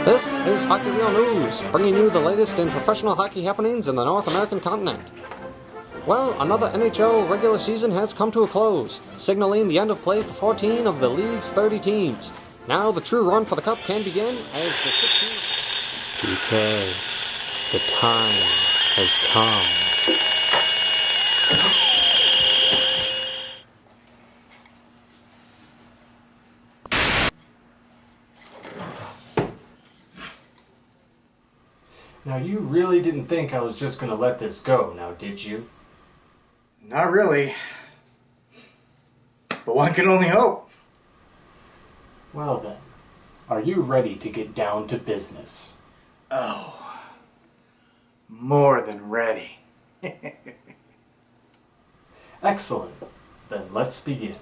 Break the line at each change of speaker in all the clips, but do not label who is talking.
This is Hockey Real News, bringing you the latest in professional hockey happenings in the North American continent. Well, another NHL regular season has come to a close, signaling the end of play for 14 of the league's 30 teams. Now the true run for the Cup can begin as the 16... PK, the time has come.
Now, you really didn't think I was just going to let this go, now did you?
Not really. But one can only hope.
Well then, are you ready to get down to business?
Oh, more than ready.
Excellent. Then let's begin.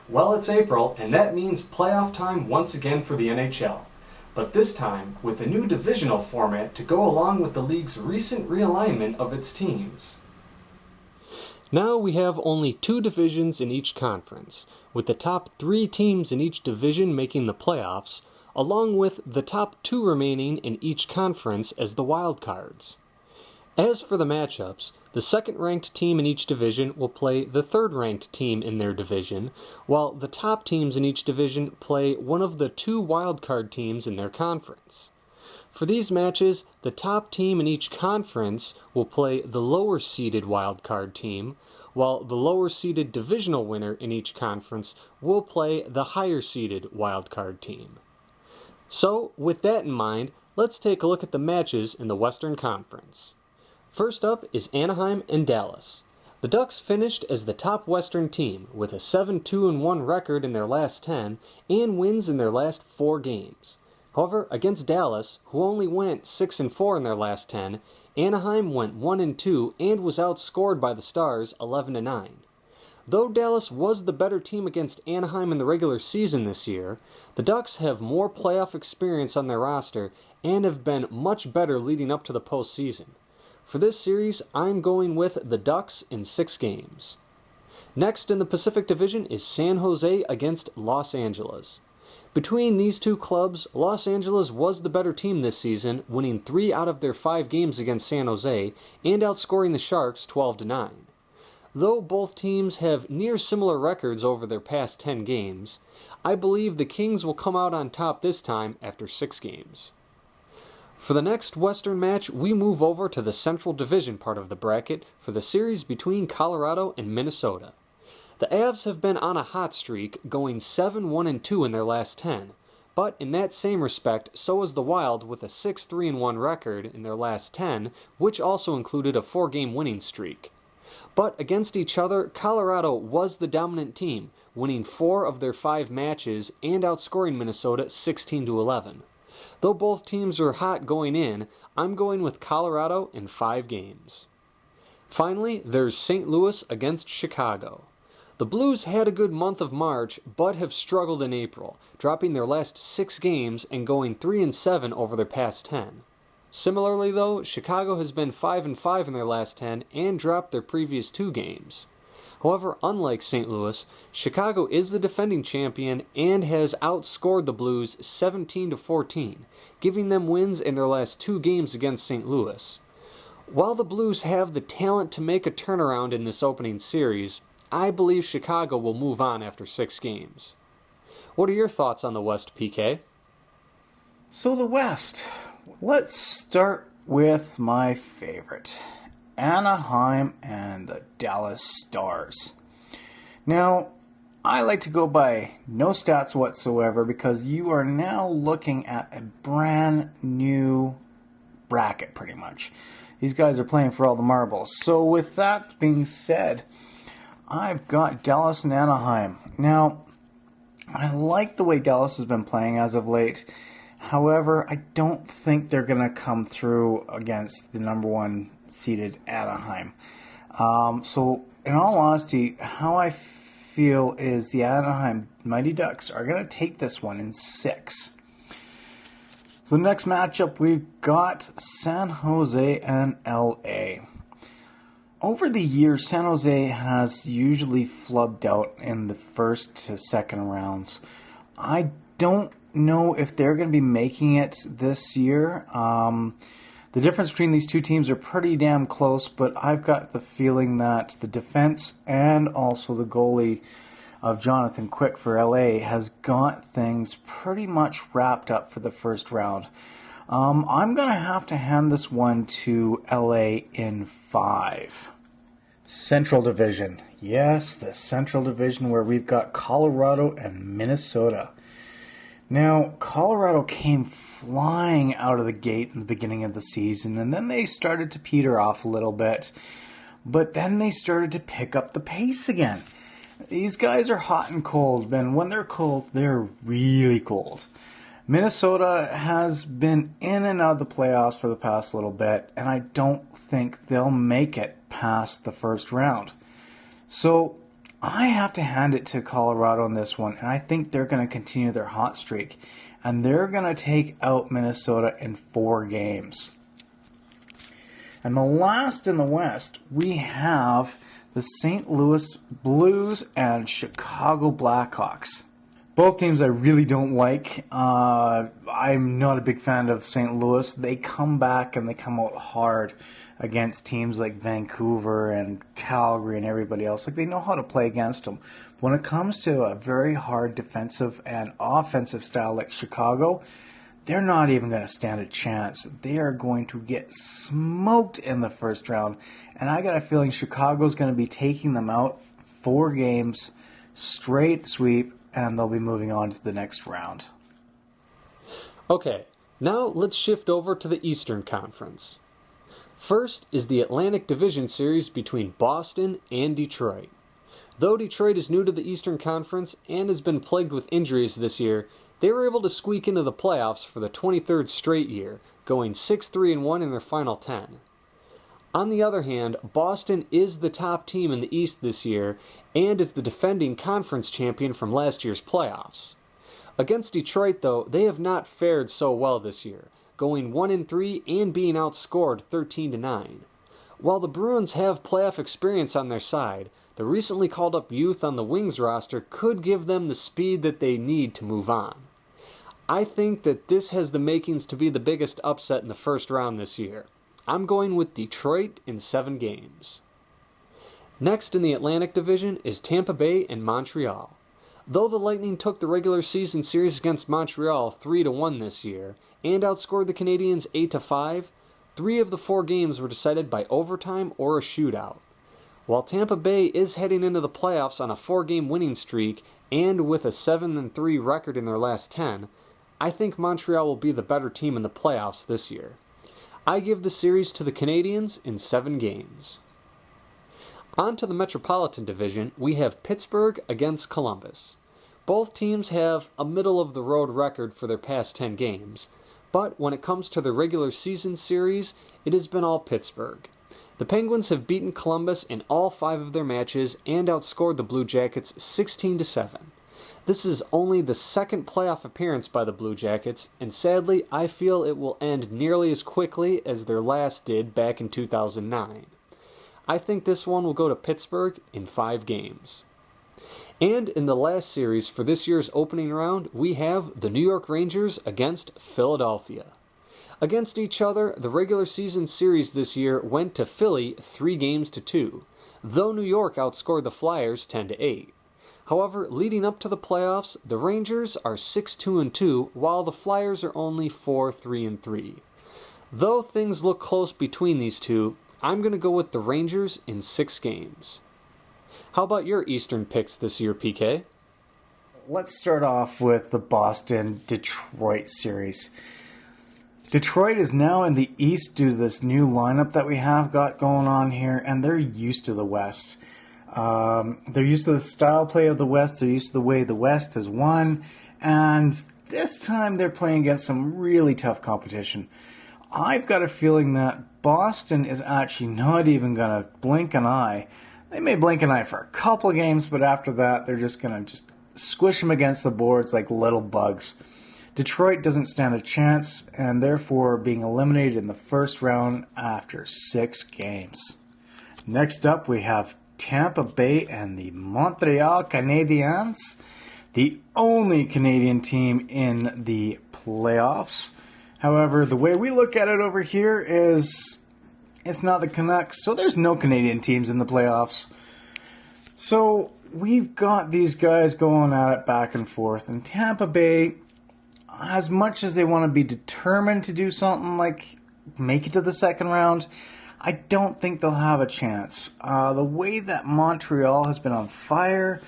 Well, it's April, and that means playoff time once again for the NHL. But this time, with a new divisional format to go along with the league's recent realignment of its teams.
Now we have only 2 divisions in each conference, with the top 3 teams in each division making the playoffs, along with the top 2 remaining in each conference as the wild cards. As for the matchups, the second-ranked team in each division will play the third-ranked team in their division, while the top teams in each division play one of the 2 wildcard teams in their conference. For these matches, the top team in each conference will play the lower-seeded wildcard team, while the lower-seeded divisional winner in each conference will play the higher-seeded wildcard team. So, with that in mind, let's take a look at the matches in the Western Conference. First up is Anaheim and Dallas. The Ducks finished as the top Western team with a 7-2-1 record in their last 10 and wins in their last 4 games. However, against Dallas, who only went 6-4 in their last 10, Anaheim went 1-2 and was outscored by the Stars 11-9. Though Dallas was the better team against Anaheim in the regular season this year, the Ducks have more playoff experience on their roster and have been much better leading up to the postseason. For this series, I'm going with the Ducks in 6 games. Next in the Pacific Division is San Jose against Los Angeles. Between these 2 clubs, Los Angeles was the better team this season, winning 3 out of their 5 games against San Jose and outscoring the Sharks 12-9. Though both teams have near similar records over their past 10 games, I believe the Kings will come out on top this time after 6 games. For the next Western match, we move over to the Central Division part of the bracket for the series between Colorado and Minnesota. The Avs have been on a hot streak, going 7-1-2 in their last 10, but in that same respect, so is the Wild with a 6-3-1 record in their last 10, which also included a 4-game winning streak. But against each other, Colorado was the dominant team, winning 4 of their 5 matches and outscoring Minnesota 16-11. Though both teams are hot going in, I'm going with Colorado in 5 games. Finally, there's St. Louis against Chicago. The Blues had a good month of March, but have struggled in April, dropping their last 6 games and going 3-7 over their past 10. Similarly though, Chicago has been 5-5 in their last 10 and dropped their previous 2 games. However, unlike St. Louis, Chicago is the defending champion and has outscored the Blues 17-14, giving them wins in their last 2 games against St. Louis. While the Blues have the talent to make a turnaround in this opening series, I believe Chicago will move on after 6 games. What are your thoughts on the West, PK?
So the West. Let's start with my favorite, Anaheim and the Dallas Stars. Now, I like to go by no stats whatsoever because you are now looking at a brand new bracket pretty much. These guys are playing for all the marbles. So with that being said, I've got Dallas and Anaheim. Now, I like the way Dallas has been playing as of late. However, I don't think they're going to come through against the number one seeded Anaheim. So, in all honesty, how I feel is the Anaheim Mighty Ducks are going to take this one in 6. So, the next matchup, we've got San Jose and LA. Over the years, San Jose has usually flubbed out in the first to second rounds. I don't know if they're going to be making it this year. The difference between these two teams are pretty damn close, but I've got the feeling that the defense and also the goalie of Jonathan Quick for LA has got things pretty much wrapped up for the first round. I'm going to hand this one to LA in 5. Central Division. Yes, the Central Division where we've got Colorado and Minnesota. Now, Colorado came flying out of the gate in the beginning of the season, and then they started to peter off a little bit. But then they started to pick up the pace again. These guys are hot and cold, and when they're cold, they're really cold. Minnesota has been in and out of the playoffs for the past little bit, and I don't think they'll make it past the first round. So I have to hand it to Colorado on this one, and I think they're going to continue their hot streak, and they're going to take out Minnesota in 4 games. And the last in the West, we have the St. Louis Blues and Chicago Blackhawks. Both teams I really don't like. I'm not a big fan of St. Louis. They come back and they come out hard against teams like Vancouver and Calgary and everybody else. Like, they know how to play against them. But when it comes to a very hard defensive and offensive style like Chicago, they're not even going to stand a chance. They are going to get smoked in the first round. And I got a feeling Chicago's going to be taking them out 4 games, straight sweep, and they'll be moving on to the next round.
Okay, now let's shift over to the Eastern Conference. First is the Atlantic Division Series between Boston and Detroit. Though Detroit is new to the Eastern Conference and has been plagued with injuries this year, they were able to squeak into the playoffs for the 23rd straight year, going 6-3-1 in their final 10. On the other hand, Boston is the top team in the East this year and is the defending conference champion from last year's playoffs. Against Detroit, though, they have not fared so well this year, going 1-3 and being outscored 13-9. While the Bruins have playoff experience on their side, the recently called up youth on the Wings roster could give them the speed that they need to move on. I think that this has the makings to be the biggest upset in the first round this year. I'm going with Detroit in 7 games. Next in the Atlantic Division is Tampa Bay and Montreal. Though the Lightning took the regular season series against Montreal 3-1 this year and outscored the Canadiens 8-5, 3 of the 4 games were decided by overtime or a shootout. While Tampa Bay is heading into the playoffs on a 4-game winning streak and with a 7-3 record in their last 10, I think Montreal will be the better team in the playoffs this year. I give the series to the Canadiens in 7 games. On to the Metropolitan Division, we have Pittsburgh against Columbus. Both teams have a middle-of-the-road record for their past 10 games, but when it comes to the regular season series, it has been all Pittsburgh. The Penguins have beaten Columbus in all 5 of their matches and outscored the Blue Jackets 16-7. This is only the second playoff appearance by the Blue Jackets, and sadly, I feel it will end nearly as quickly as their last did back in 2009. I think this one will go to Pittsburgh in 5 games. And in the last series for this year's opening round, we have the New York Rangers against Philadelphia. Against each other, the regular season series this year went to Philly 3-2, though New York outscored the Flyers 10-8. However, leading up to the playoffs, the Rangers are 6-2, while the Flyers are only 4-3. Though things look close between these two, I'm going to go with the Rangers in 6 games. How about your Eastern picks this year, PK?
Let's start off with the Boston-Detroit series. Detroit is now in the East due to this new lineup that we have got going on here, and they're used to the West. They're used to the style play of the West. They're used to the way the West has won. And this time they're playing against some really tough competition. I've got a feeling that Boston is actually not even going to blink an eye. They may blink an eye for a couple of games, but after that, they're just going to squish them against the boards like little bugs. Detroit doesn't stand a chance, and therefore being eliminated in the first round after 6 games. Next up, we have Tampa Bay and the Montreal Canadiens, the only Canadian team in the playoffs. However, the way we look at it over here is it's not the Canucks, so there's no Canadian teams in the playoffs. So we've got these guys going at it back and forth, and Tampa Bay, as much as they want to be determined to do something like make it to the second round, I don't think they'll have a chance. The way that Montreal has been on fire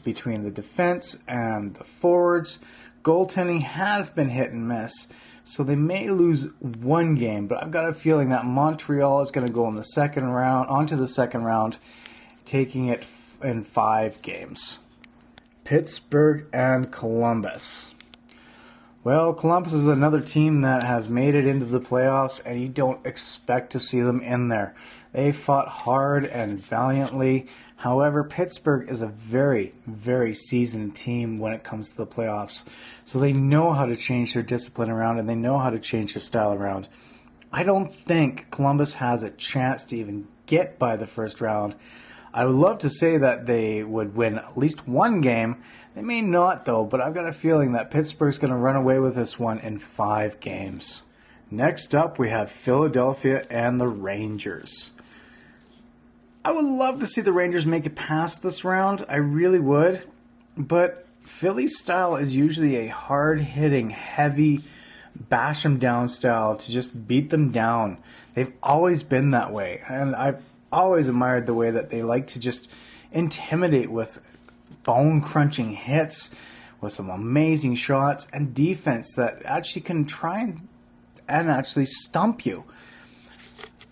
between the defense and the forwards, goaltending has been hit and miss. So they may lose one game, but I've got a feeling that Montreal is going to go in the second round, onto the second round, taking it in 5 games. Pittsburgh and Columbus. Well, Columbus is another team that has made it into the playoffs, and you don't expect to see them in there. They fought hard and valiantly. However, Pittsburgh is a very, very seasoned team when it comes to the playoffs. So they know how to change their discipline around, and they know how to change their style around. I don't think Columbus has a chance to even get by the first round. I would love to say that they would win at least one game. They may not, though, but I've got a feeling that Pittsburgh's going to run away with this one in 5 games. Next up, we have Philadelphia and the Rangers. I would love to see the Rangers make it past this round. I really would. But Philly's style is usually a hard-hitting, heavy, bash-them-down style to just beat them down. They've always been that way. And I've always admired the way that they like to just intimidate with bone-crunching hits, with some amazing shots, and defense that actually can try and actually stump you.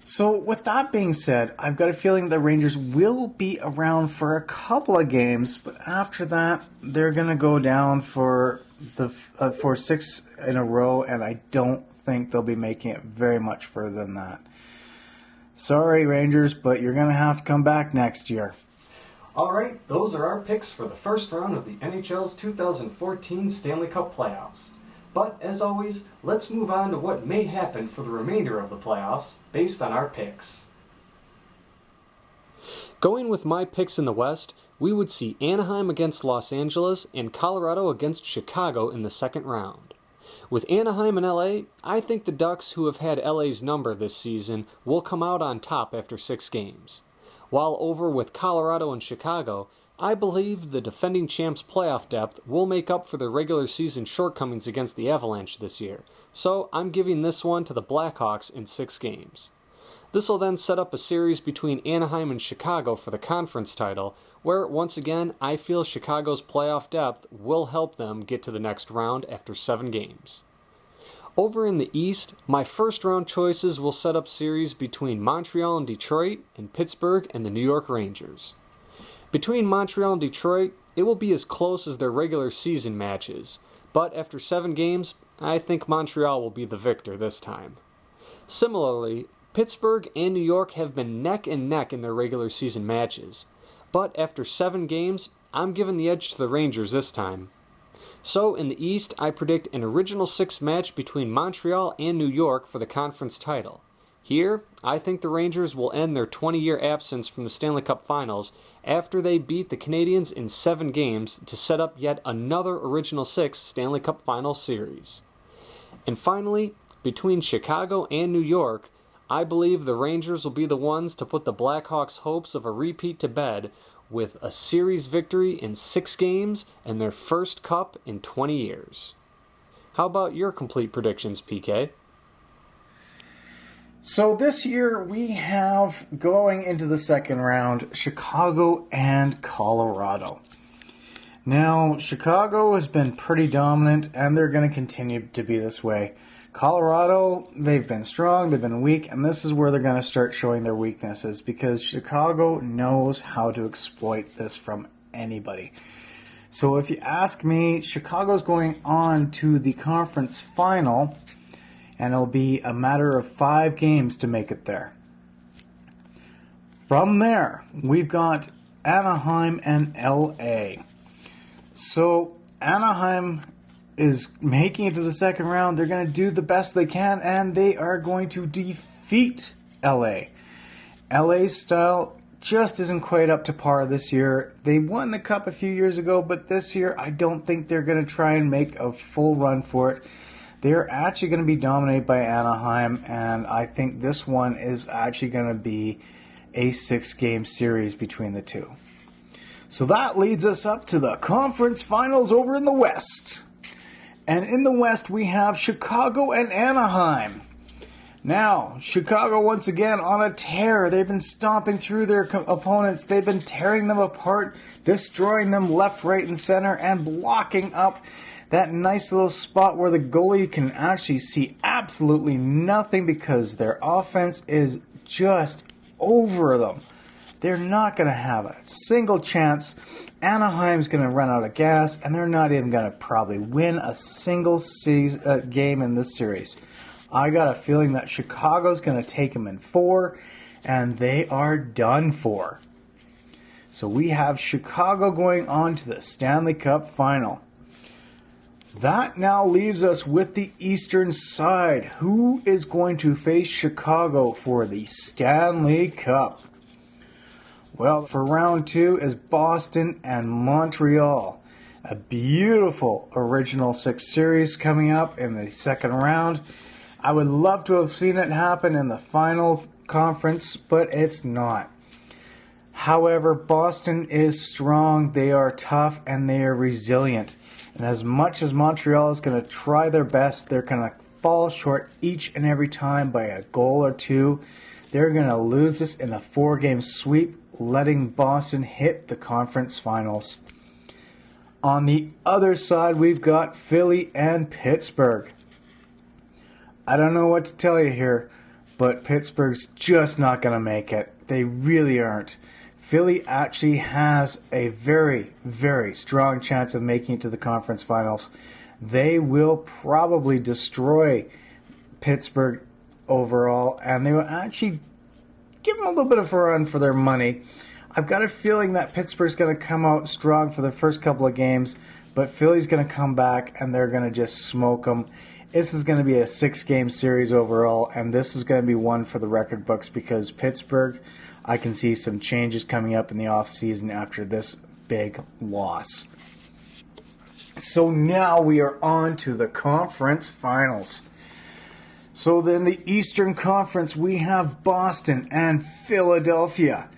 So with that being said, I've got a feeling the Rangers will be around for a couple of games, but after that, they're going to go down for 6 in a row, and I don't think they'll be making it very much further than that. Sorry, Rangers, but you're going to have to come back next year.
All right, those are our picks for the first round of the NHL's 2014 Stanley Cup playoffs. But, as always, let's move on to what may happen for the remainder of the playoffs based on our picks.
Going with my picks in the West, we would see Anaheim against Los Angeles and Colorado against Chicago in the second round. With Anaheim and LA, I think the Ducks, who have had LA's number this season, will come out on top after 6 games. While over with Colorado and Chicago, I believe the defending champs' playoff depth will make up for their regular season shortcomings against the Avalanche this year, so I'm giving this one to the Blackhawks in 6 games. This will then set up a series between Anaheim and Chicago for the conference title, where, once again, I feel Chicago's playoff depth will help them get to the next round after 7 games. Over in the East, my first round choices will set up series between Montreal and Detroit, and Pittsburgh and the New York Rangers. Between Montreal and Detroit, it will be as close as their regular season matches, but after 7 games, I think Montreal will be the victor this time. Similarly, Pittsburgh and New York have been neck and neck in their regular season matches, but after 7 games, I'm giving the edge to the Rangers this time. So in the East, I predict an original 6 match between Montreal and New York for the conference title. Here, I think the Rangers will end their 20-year absence from the Stanley Cup Finals after they beat the Canadiens in 7 games to set up yet another original 6 Stanley Cup Final series. And finally, between Chicago and New York, I believe the Rangers will be the ones to put the Blackhawks' hopes of a repeat to bed with a series victory in 6 games and their first cup in 20 years. How about your complete predictions, PK?
So this year we have, going into the second round, Chicago and Colorado. Now, Chicago has been pretty dominant, and they're going to continue to be this way. Colorado, they've been strong, they've been weak, and this is where they're going to start showing their weaknesses because Chicago knows how to exploit this from anybody. So if you ask me, Chicago's going on to the conference final, and it'll be a matter of 5 games to make it there. From there, we've got Anaheim and LA. So Anaheim is making it to the second round. They're going to do the best they can, and they are going to defeat LA. LA's style just isn't quite up to par this year. They won the cup a few years ago, but this year I don't think they're going to try and make a full run for it. They're actually going to be dominated by Anaheim, and I think this one is actually going to be a 6-game series between the two. So that leads us up to the conference finals over in the West. And in the West, we have Chicago and Anaheim. Now, Chicago once again on a tear. They've been stomping through their opponents. They've been tearing them apart, destroying them left, right, and center, and blocking up that nice little spot where the goalie can actually see absolutely nothing because their offense is just over them. They're not going to have a single chance. Anaheim's going to run out of gas, and they're not even going to probably win a single game in this series. I got a feeling that Chicago's going to take them in 4, and they are done for. So we have Chicago going on to the Stanley Cup final. That now leaves us with the eastern side. Who is going to face Chicago for the Stanley Cup? Well, for round 2 is Boston and Montreal. A beautiful original 6 series coming up in the second round. I would love to have seen it happen in the final conference, but it's not. However, Boston is strong, they are tough, and they are resilient. And as much as Montreal is going to try their best, they're going to fall short each and every time by a goal or 2. They're going to lose this in a 4-game sweep, letting Boston hit the conference finals. On the other side, we've got Philly and Pittsburgh. I don't know what to tell you here, but Pittsburgh's just not going to make it. They really aren't. Philly actually has a very, very strong chance of making it to the conference finals. They will probably destroy Pittsburgh overall, and they will actually give them a little bit of a run for their money. I've got a feeling that Pittsburgh's going to come out strong for the first couple of games, but Philly's going to come back and they're going to just smoke them. This is going to be a 6-game series overall, and this is going to be one for the record books because Pittsburgh, I can see some changes coming up in the offseason after this big loss. So now we are on to the conference finals. So then the Eastern Conference, we have Boston and Philadelphia.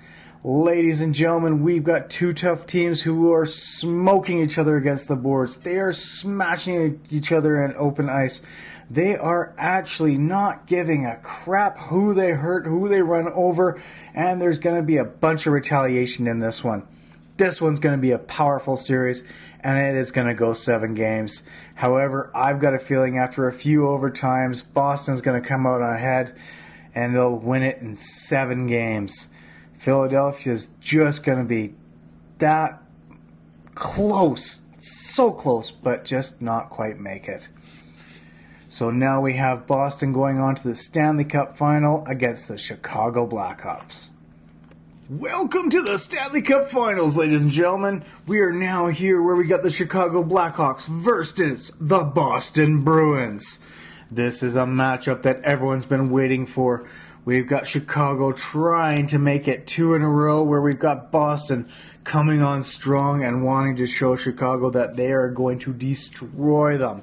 Ladies and gentlemen, we've got 2 tough teams who are smoking each other against the boards. They are smashing each other in open ice. They are actually not giving a crap who they hurt, who they run over, and there's going to be a bunch of retaliation in this one. This one's going to be a powerful series, and it is going to go 7 games. However, I've got a feeling after a few overtimes, Boston's going to come out ahead, and they'll win it in 7 games. Philadelphia's just going to be that close, so close, but just not quite make it. So now we have Boston going on to the Stanley Cup final against the Chicago Blackhawks. Welcome to the Stanley Cup Finals, ladies and gentlemen. We are now here where we got the Chicago Blackhawks versus the Boston Bruins. This is a matchup that everyone's been waiting for. We've got Chicago trying to make it 2 in a row, where we've got Boston coming on strong and wanting to show Chicago that they are going to destroy them.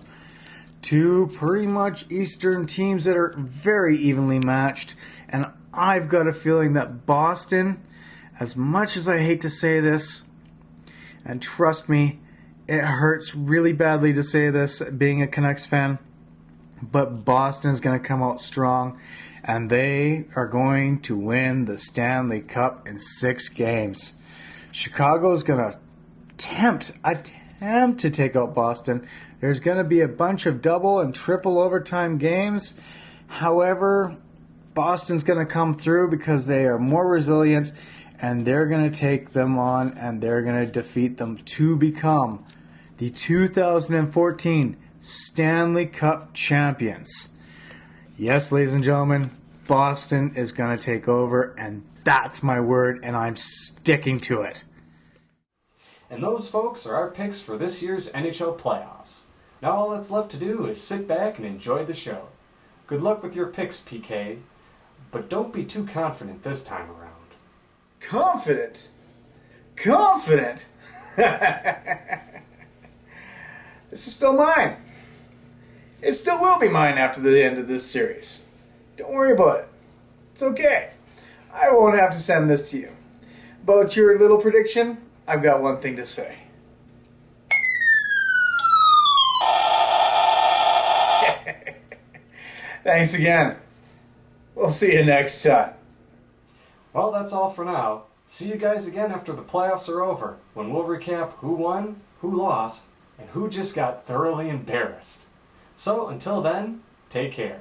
2 pretty much Eastern teams that are very evenly matched, and I've got a feeling that Boston, as much as I hate to say this, and trust me, it hurts really badly to say this being a Canucks fan, but Boston is going to come out strong, and they are going to win the Stanley Cup in 6 games. Chicago is going to attempt attempt to take out Boston. There's going to be a bunch of double and triple overtime games. However, Boston's going to come through because they are more resilient, and they're going to take them on, and they're going to defeat them to become the 2014 Stanley Cup champions. Yes, ladies and gentlemen, Boston is going to take over, and that's my word, and I'm sticking to it.
And those, folks, are our picks for this year's NHL playoffs. Now all that's left to do is sit back and enjoy the show. Good luck with your picks, PK, but don't be too confident this time around.
Confident? Confident? This is still mine. It still will be mine after the end of this series. Don't worry about it. It's okay. I won't have to send this to you. About your little prediction, I've got one thing to say. Thanks again. We'll see you next time.
Well, that's all for now. See you guys again after the playoffs are over, when we'll recap who won, who lost, and who just got thoroughly embarrassed. So until then, take care.